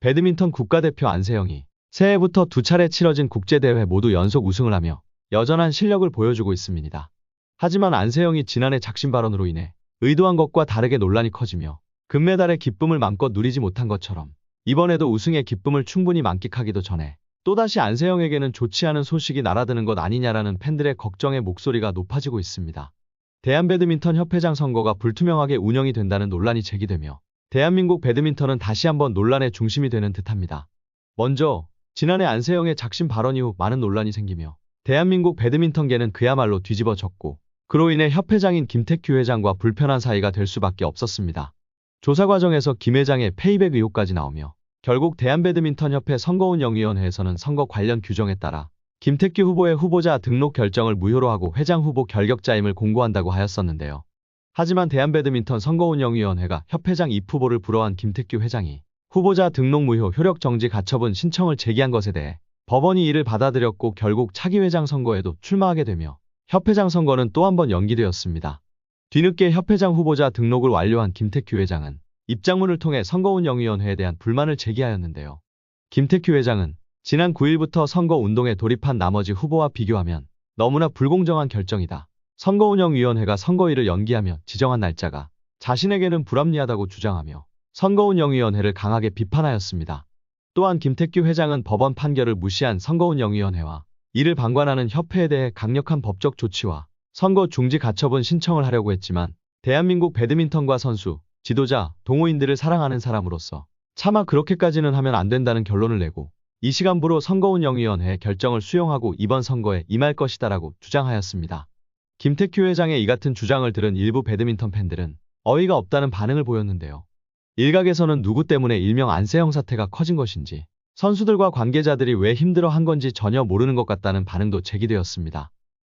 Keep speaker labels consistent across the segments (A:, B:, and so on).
A: 배드민턴 국가대표 안세영이 새해부터 두 차례 치러진 국제대회 모두 연속 우승을 하며 여전한 실력을 보여주고 있습니다. 하지만 안세영이 지난해 작심 발언으로 인해 의도한 것과 다르게 논란이 커지며 금메달의 기쁨을 맘껏 누리지 못한 것처럼 이번에도 우승의 기쁨을 충분히 만끽하기도 전에 또다시 안세영에게는 좋지 않은 소식이 날아드는 것 아니냐라는 팬들의 걱정의 목소리가 높아지고 있습니다. 대한배드민턴협회장 선거가 불투명하게 운영이 된다는 논란이 제기되며 대한민국 배드민턴은 다시 한번 논란의 중심이 되는 듯합니다. 먼저 지난해 안세영의 작심 발언 이후 많은 논란이 생기며 대한민국 배드민턴계는 그야말로 뒤집어졌고 그로 인해 협회장인 김택규 회장과 불편한 사이가 될 수밖에 없었습니다. 조사 과정에서 김 회장의 페이백 의혹까지 나오며 결국 대한배드민턴협회 선거운영위원회에서는 선거 관련 규정에 따라 김택규 후보의 후보자 등록 결정을 무효로 하고 회장 후보 결격자임을 공고한다고 하였었는데요. 하지만 대한배드민턴 선거운영위원회가 협회장 입후보를 불허한 김택규 회장이 후보자 등록 무효 효력 정지 가처분 신청을 제기한 것에 대해 법원이 이를 받아들였고 결국 차기 회장 선거에도 출마하게 되며 협회장 선거는 또 한 번 연기되었습니다. 뒤늦게 협회장 후보자 등록을 완료한 김택규 회장은 입장문을 통해 선거운영위원회에 대한 불만을 제기하였는데요. 김택규 회장은 지난 9일부터 선거운동에 돌입한 나머지 후보와 비교하면 너무나 불공정한 결정이다. 선거운영위원회가 선거일을 연기하며 지정한 날짜가 자신에게는 불합리하다고 주장하며 선거운영위원회를 강하게 비판하였습니다. 또한 김택규 회장은 법원 판결을 무시한 선거운영위원회와 이를 방관하는 협회에 대해 강력한 법적 조치와 선거 중지 가처분 신청을 하려고 했지만 대한민국 배드민턴과 선수, 지도자, 동호인들을 사랑하는 사람으로서 차마 그렇게까지는 하면 안 된다는 결론을 내고 이 시간부로 선거운영위원회의 결정을 수용하고 이번 선거에 임할 것이다라고 주장하였습니다. 김택규 회장의 이 같은 주장을 들은 일부 배드민턴 팬들은 어이가 없다는 반응을 보였는데요. 일각에서는 누구 때문에 일명 안세영 사태가 커진 것인지 선수들과 관계자들이 왜 힘들어한 건지 전혀 모르는 것 같다는 반응도 제기되었습니다.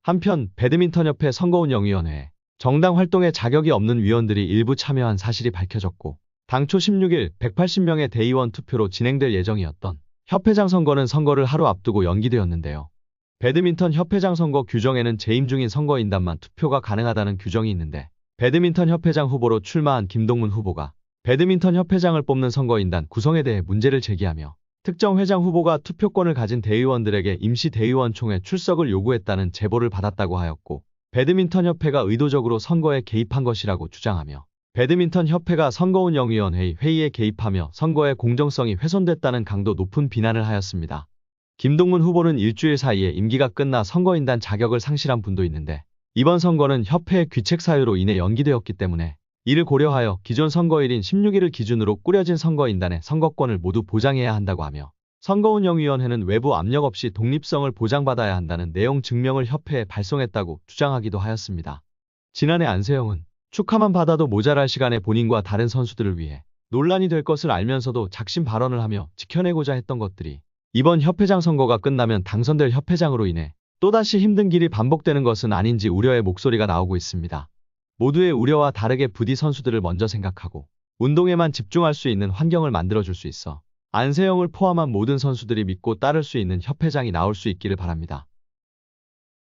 A: 한편 배드민턴협회 선거운영위원회에 정당 활동에 자격이 없는 위원들이 일부 참여한 사실이 밝혀졌고 당초 16일 180명의 대의원 투표로 진행될 예정이었던 협회장 선거는 선거를 하루 앞두고 연기되었는데요. 배드민턴 협회장 선거 규정에는 재임 중인 선거인단만 투표가 가능하다는 규정이 있는데 배드민턴 협회장 후보로 출마한 김동문 후보가 배드민턴 협회장을 뽑는 선거인단 구성에 대해 문제를 제기하며 특정 회장 후보가 투표권을 가진 대의원들에게 임시 대의원총회 출석을 요구했다는 제보를 받았다고 하였고 배드민턴협회가 의도적으로 선거에 개입한 것이라고 주장하며 배드민턴협회가 선거운영위원회의 회의에 개입하며 선거의 공정성이 훼손됐다는 강도 높은 비난을 하였습니다. 김동문 후보는 일주일 사이에 임기가 끝나 선거인단 자격을 상실한 분도 있는데 이번 선거는 협회의 귀책 사유로 인해 연기되었기 때문에 이를 고려하여 기존 선거일인 16일을 기준으로 꾸려진 선거인단의 선거권을 모두 보장해야 한다고 하며 선거운영위원회는 외부 압력 없이 독립성을 보장받아야 한다는 내용 증명을 협회에 발송했다고 주장하기도 하였습니다. 지난해 안세영은 축하만 받아도 모자랄 시간에 본인과 다른 선수들을 위해 논란이 될 것을 알면서도 작심 발언을 하며 지켜내고자 했던 것들이 이번 협회장 선거가 끝나면 당선될 협회장으로 인해 또다시 힘든 길이 반복되는 것은 아닌지 우려의 목소리가 나오고 있습니다. 모두의 우려와 다르게 부디 선수들을 먼저 생각하고 운동에만 집중할 수 있는 환경을 만들어줄 수 있어 안세영을 포함한 모든 선수들이 믿고 따를 수 있는 협회장이 나올 수 있기를 바랍니다.